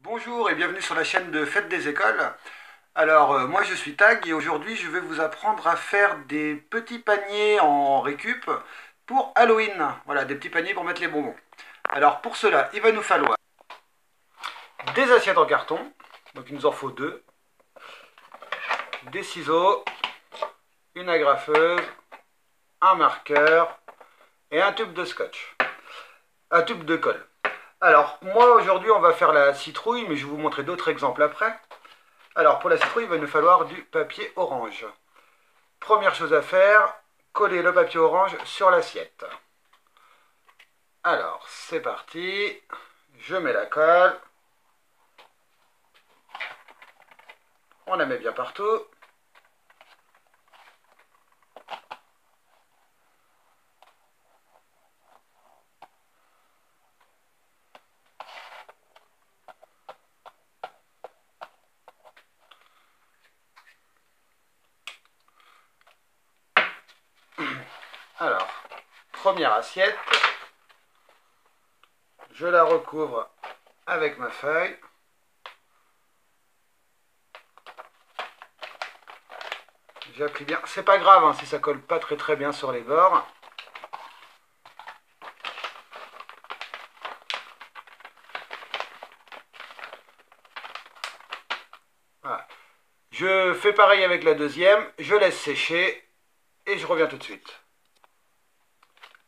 Bonjour et bienvenue sur la chaîne de Fête des Écoles. Alors moi je suis Tag et aujourd'hui je vais vous apprendre à faire des petits paniers en récup pour Halloween. Voilà, des petits paniers pour mettre les bonbons. Alors pour cela, il va nous falloir des assiettes en carton, donc il nous en faut deux, des ciseaux, une agrafeuse, un marqueur et un tube de scotch, un tube de colle. Alors moi aujourd'hui on va faire la citrouille, mais je vais vous montrer d'autres exemples après. Alors pour la citrouille, il va nous falloir du papier orange. Première chose à faire, coller le papier orange sur l'assiette. Alors c'est parti, je mets la colle, on la met bien partout. Alors, première assiette, je la recouvre avec ma feuille. J'appuie bien, c'est pas grave hein, si ça colle pas très bien sur les bords. Voilà. Je fais pareil avec la deuxième, je laisse sécher et je reviens tout de suite.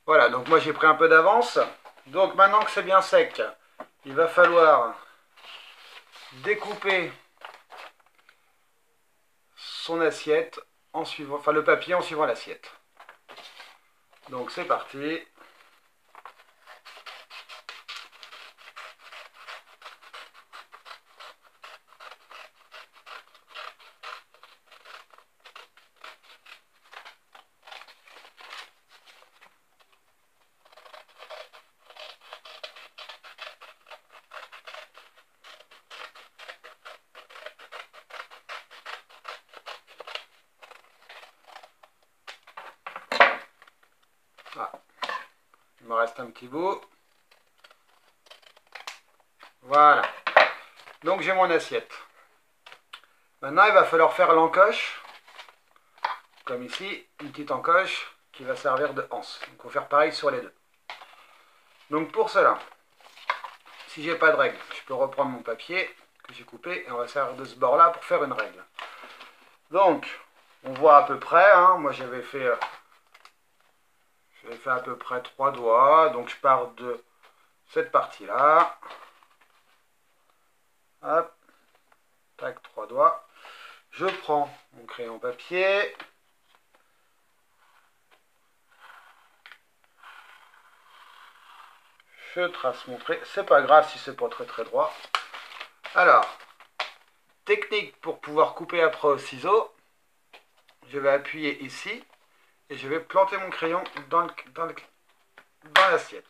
Voilà, donc moi j'ai pris un peu d'avance. Donc maintenant que c'est bien sec, il va falloir découper son assiette en suivant, enfin le papier en suivant l'assiette. Donc c'est parti. Ah, il me reste un petit bout. Voilà. Donc j'ai mon assiette. Maintenant il va falloir faire l'encoche. Comme ici, une petite encoche qui va servir de anse. Donc il faut faire pareil sur les deux. Donc pour cela, si j'ai pas de règle, je peux reprendre mon papier que j'ai coupé et on va servir de ce bord là pour faire une règle. Donc on voit à peu près, hein, moi j'avais fait à peu près 3 doigts, donc je pars de cette partie là. Hop, tac, 3 doigts. Je prends mon crayon papier. Je trace mon trait. C'est pas grave si c'est pas très droit. Alors, technique pour pouvoir couper après au ciseau. Je vais appuyer ici et je vais planter mon crayon dans l'assiette.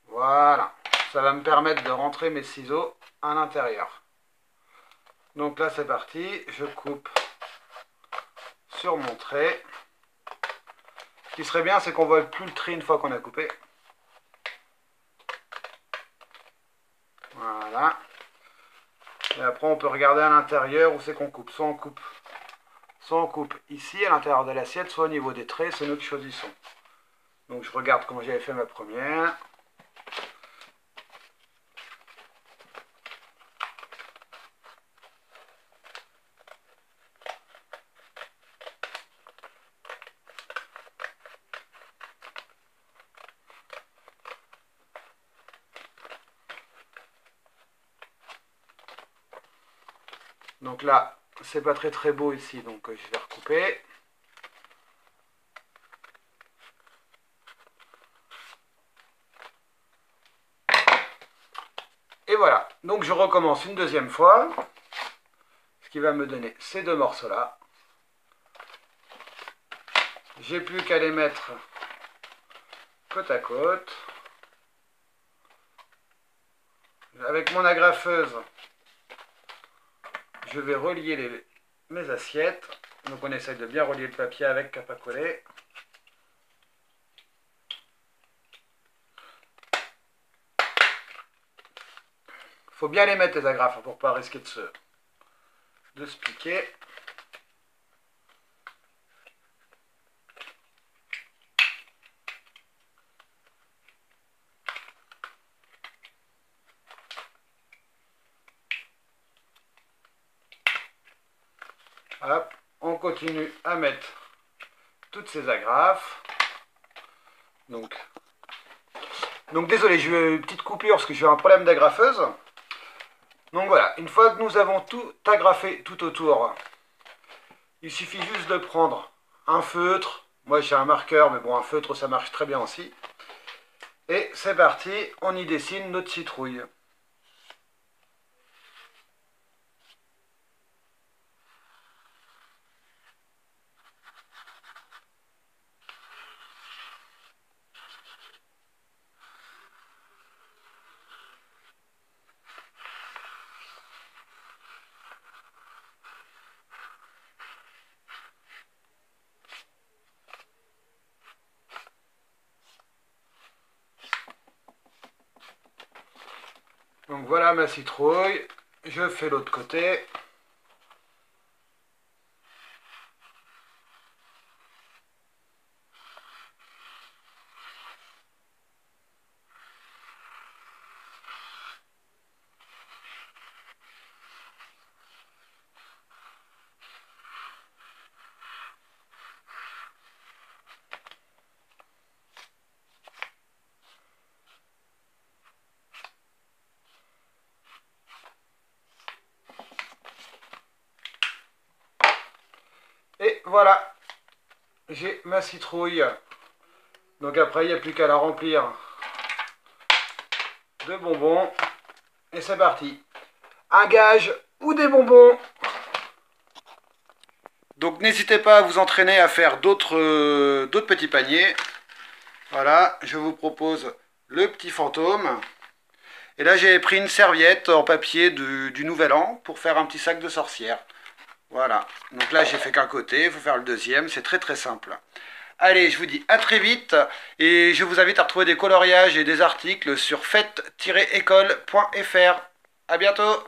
Voilà. Ça va me permettre de rentrer mes ciseaux à l'intérieur. Donc là c'est parti. Je coupe sur mon trait. Ce qui serait bien, c'est qu'on ne voit plus le trait une fois qu'on a coupé. Voilà. Et après, on peut regarder à l'intérieur où c'est qu'on coupe. Soit on coupe ici, à l'intérieur de l'assiette, soit au niveau des traits, c'est nous qui choisissons. Donc je regarde comment j'avais fait ma première. Donc là, c'est pas très beau ici, donc je vais recouper. Et voilà, donc je recommence une deuxième fois, ce qui va me donner ces deux morceaux-là. J'ai plus qu'à les mettre côte à côte. Avec mon agrafeuse, je vais relier mes assiettes. Donc on essaye de bien relier le papier avec pour pas coller. Faut bien les mettre les agrafes pour pas risquer de se piquer. Hop, on continue à mettre toutes ces agrafes. Donc désolé, j'ai eu une petite coupure parce que j'ai eu un problème d'agrafeuse. Donc voilà, une fois que nous avons tout agrafé tout autour, il suffit juste de prendre un feutre. Moi j'ai un marqueur, mais bon, un feutre ça marche très bien aussi. Et c'est parti, on y dessine notre citrouille. Donc voilà ma citrouille, je fais l'autre côté. Et voilà, j'ai ma citrouille. Donc après, il n'y a plus qu'à la remplir de bonbons. Et c'est parti. Un gage ou des bonbons. Donc n'hésitez pas à vous entraîner à faire d'autres petits paniers. Voilà, je vous propose le petit fantôme. Et là, j'ai pris une serviette en papier du Nouvel An pour faire un petit sac de sorcière. Voilà, donc là j'ai fait qu'un côté, il faut faire le deuxième, c'est très très simple. Allez, je vous dis à très vite et je vous invite à retrouver des coloriages et des articles sur fête-école.fr. À bientôt!